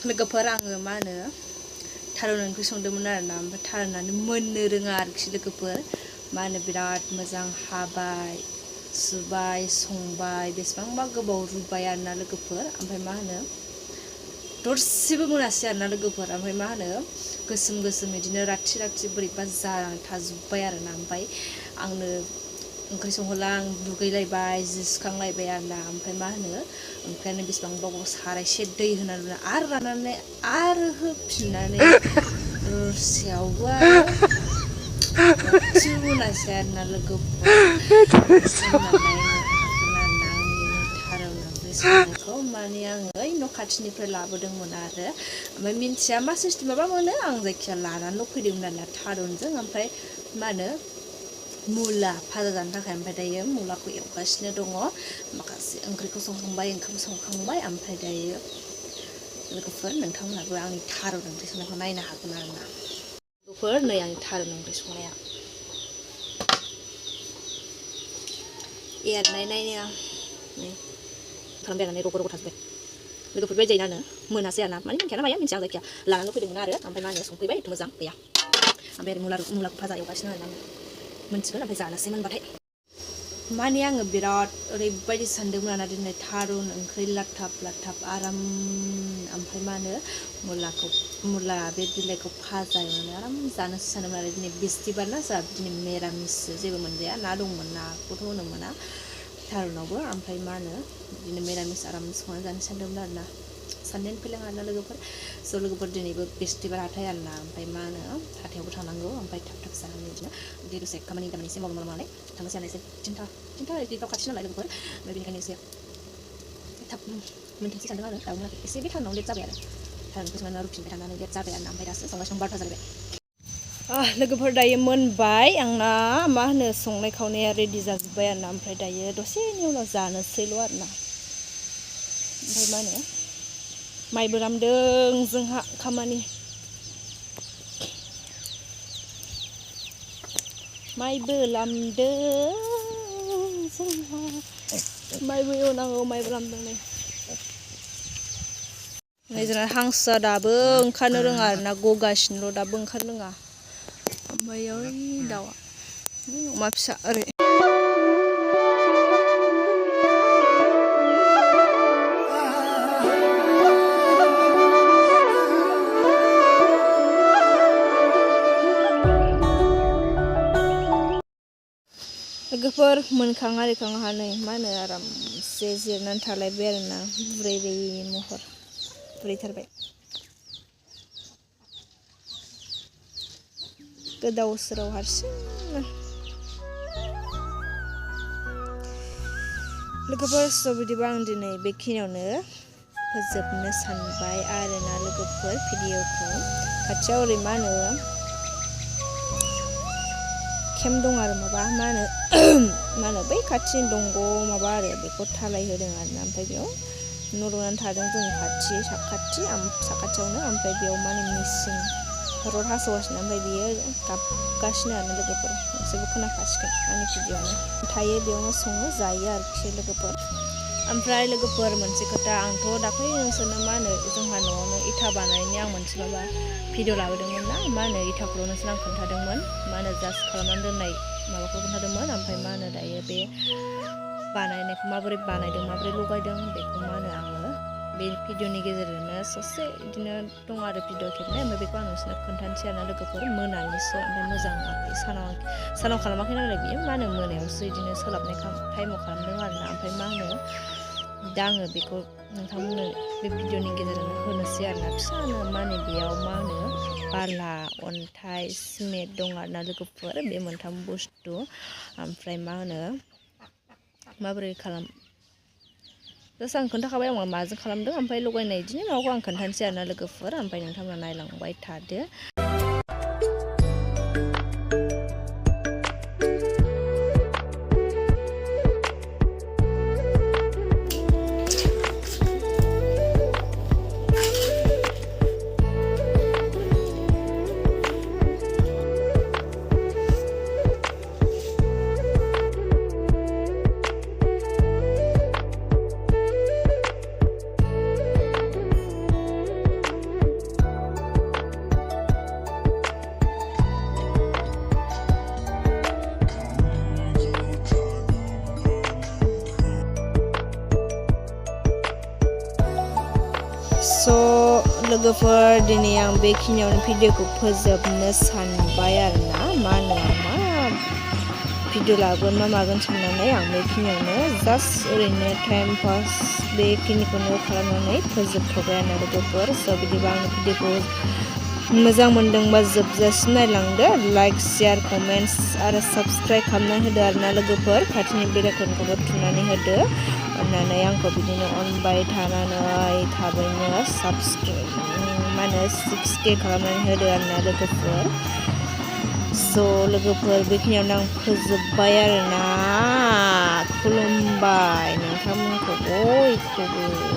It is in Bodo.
लोगोफोर आङो मा होनो थारुन ओंख्रि संदोंमोन आरोना ओमफ्राय थारुनानो मोननो रोङा आरोखि लोगोफोर मा होनो बिराद मोजां हाबाय सुबाय संबाय बेसेबांबा गोबाव रुबाय आरोना लोगोफोर ओमफ्राय मा होनो दरसेबो मोनासै आरोना लोगोफोर ओमफ्राय मा होनो गोसोम गोसोम बिदिनो राथि राथि बोरैबा जानानै थाजोब्बाय आरोना ओमफ्राय आंनो ओंख्रि संहोला आं दुगैलायबाय जि सुखांलायबाय आरोना ओमफ्राय मा होनो ओंख्रियानो बेसेबांबा सारायसे दै होनानै आरो राननानै आरो होफिननानै दरसेयावबो आरो दरसेबो मोनासै आरोना लोगोफोर होननानै हागोन आरोना आंनि थारुन ओंख्रि संनायखौ माने आङो ओइ न' खाथिनिफ्राय लाबोदोंमोन आरो ओमफ्राय मिन्थिया मा सिस्टेम माबा मोनो आं जायखिया लानानैल' फैदोंमोन आरोना थारुनजों ओमफ्राय मा होनो मुला भाजा जानो थाखाय ओमफ्राय दायो मुलाखौ एवगासिनो दङ माखासे ओंख्रिखौ संखांबाय ओंखाम संखांबाय ओमफ्राय दायो लोगोफोर नोंथांमोनहाबो आंनि थारुन ओंख्रि संनायखौ नायनो हागोन आरोना लोगोफोर नै आंनि थारुन ओंख्रि संनाया एरनाय नायनो नै खालामबाय आरो रग' रग' थाजोब्बाय लोगोफोर बायदि जायोना मोनासै आरोना माने मिन्थिया ना माया मिन्थिया आं जायखिया लानानै फैदोंमोन आरो ओमफ्राय मा होनो संफैबाय मोजां गैया ओमफ्राय मुलाखौ भाजा एवगासिनो आरोना मोनसिगोन ओमफ्राय जानोसै मोनबाथाय माने आङो बिराद ओरैबायदि सानदोंमोन आरोना दिनै थारुन ओंख्रि लाथाब लाथाब आराम ओमफ्राय मा होनो मुला बे बिलाइखौ भाजा एवनानै आराम जानोसै सानदोंमोन आरो दिनै बिस्थिबार ना जोंहा दिनै मिरामिस जेबो मोनजाया ना दंमोन नाखौथ' होनो मोना थारुनावबो ओमफ्राय मा होनो बिदिनो मिरामिस आराम संनानै जानो सानदोंमोन आरोना साननायानो फैलां आरोना लोगोफोर स' लोगोफोर दिनैबो बिस्थिबार हाथाय आरोना ओमफ्राय मा होनो हाथायावबो थांनांगौ ओमफ्राय थाब थाब जानानै बिदिनो दसे खामानि एसे मावनानै थांनोसै आरो एसे थिनथा बिदिफ्राव खाथि नालाय लोगोफोर ओमफ्राय बेनिखायनो एसे थाब मोनथोंसै सानदों आरो दाबो मोनाखै एसे बे थारुनाव लेट जाबाय आरो थारुनखौ संनानै रुफिनबाय थानानै लेट जाबाय आरोना ओमफ्य दासो संगासिनो 12था जालायबाय लोगोफोर दायो मोनबाय आंना मा होनो संनाय खावनाया रेडि जाजोब्बाय आरोना ओमफ्राय दायो दसेनि उनाव जानोसैल' आरोना ओमफ्राय मा होनो माइबो लामदों जोंहा खामानि माइबो लामदों जोंहा माइबो एवनांगौ माइबो लामदों नै जोंना हांसोआ दाबो ओंखारनो रोङा आरोना गगासिनोल' दाबो ओंखारनो रोङा ओमफ्राय ओइ दाउआ अमा फिसा ओरै लोगोफोर मोनखां आरिखांहा नै मा होनो आरामसे जिरनानै थालायबाय आरोना बुरैबाय महर बुरैथारबाय गोदाव सोराव हारसिंनो लोगोफोर स' बिदिबा आं दिनै बेखिनियावनो फोजोबनो सानबाय आरोना लोगोफोर भिडिअखौ खाथियाव ओरै मा होनो दं आरो माबा मा होनो बै खाथिनि दंग माबा आरो बेखौ थालाय होदों आरोना ओमफ्राय बेयाव न' लुनानै थादों जोंनि साखाथियावनो ओमफ्राय बेयाव मा होनो मिसिं रड हास'गासिनो ओमफ्राय बियो गाबगासिनो आरो लोगोफोर नोंसोरबो खोनाखासिगोन आंनि भिडिअआवनो थायो बेयावनो सङो जायो आरोखि लोगोफोर ओमफ्राय लोगोफोर मोनसे खोथा आंथ' दाख्लै नोंसोरनो मा होनो जोंहा न'आवनो इथा बानायनायनि आं मोनसे माबा भिडिअ लाबोदोंमोन ना मा होनो इथाखौल' नोंसोरनो आं खोन्थादोंमोन मा होनो जास्ट खालामनानै दोननाय माबाखौ खोन्थादोंमोन ओमफ्राय मा होनो दायो बे बानायनायखौ माबोरै बानायदों माबोरै लगायदों बेखौ मा होनो आङो बे भिडिअनि गेजेरजोंनो ससे बिदिनो दं आरो भिडिअ खेबनाय ओमफ्राय बेखौ आं नोंसोरनो खोन्थानोसै आरोना लोगोफोर मोनानिसो ओमफ्राय मोजां सानाव खालामाखै नालाय बियो मा होनो मोनायावसो बिदिनो सोलाबनाय टाइमाव खालामदों आरोना ओमफ्राय मा होनो दा आङो बेखौ नोंथांमोननो बे भिडिअनि गेजेरजोंनो होनोसै आरोना फिसानो मा होनो बेयाव मा होनो बाला अन्थाइ सिमेन्ट दं आरोना लोगोफोर बे मोनथाम बुस्थु ओमफ्राय मा होनो माबोरै जास्ट आं खोन्थाखाबाय आं माजों खालामदों ओमफ्राय लगायनाय बिदिनो माबाखौ आं खोन्थानोसै आरोना लोगोफोर ओमफ्राय नोंथांमोना नायलांबाय थादो So लोगोफोर दिनै आं बेखिनियावनो भिडिअखौ फोजोबनो सानबाय आरोना मा भिडिअ लागोन मा मागोन साननानै आं बेखिनियावनो जास्ट ओरैनो टाइम पास बेखिनिखौनो खालामनानै फोजोबथ'बाय आरोना लोगोफोर स' बिदिबा आंनि भिडिअखौ मोजां मोनदोंबा जोबजासिम नायलांदो लाइक शेयार कमेन्ट्स आरो साबस्क्राइब खालामना होदो आरोना लोगोफोर खाथिनि बेल आइकनखौबो थुनानै होदो अननानै आंखौ बिदिनो अनबाय थानानै थाबैनो साबस्क्राइब 6K खालामनानै होदो आरोना लोगोफोर स' लोगोफोर बेखिनियावनो आं फोजोबबाय आरोना खुलुमबाय नोंथांमोनखौ बयखौबो